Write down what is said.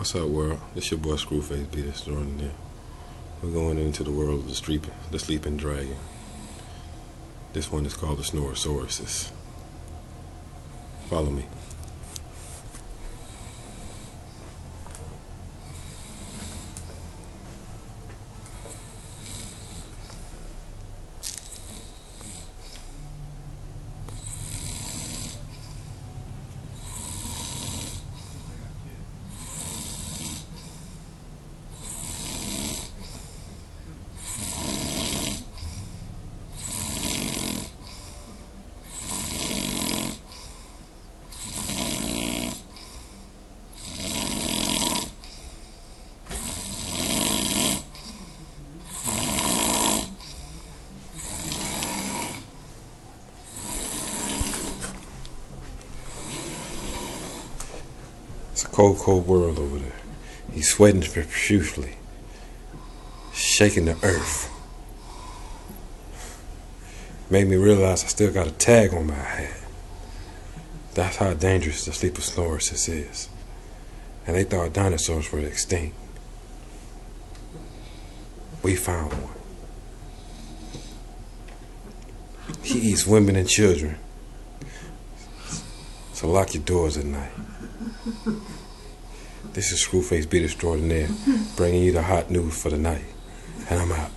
What's up, world? This your boy Screwface Beat Extraordinaire. We're going into the world of the sleeping dragon. This one is called the Snore sarus. Follow me. It's a cold, cold world over there. He's sweating profusely, shaking the earth. Made me realize I still got a tag on my head. That's how dangerous the sleeper sarus is. And they thought dinosaurs were extinct. We found one. He eats women and children. So lock your doors at night. This is Screwface Beat Extraordinaire, bringing you the hot news for the night. And I'm out.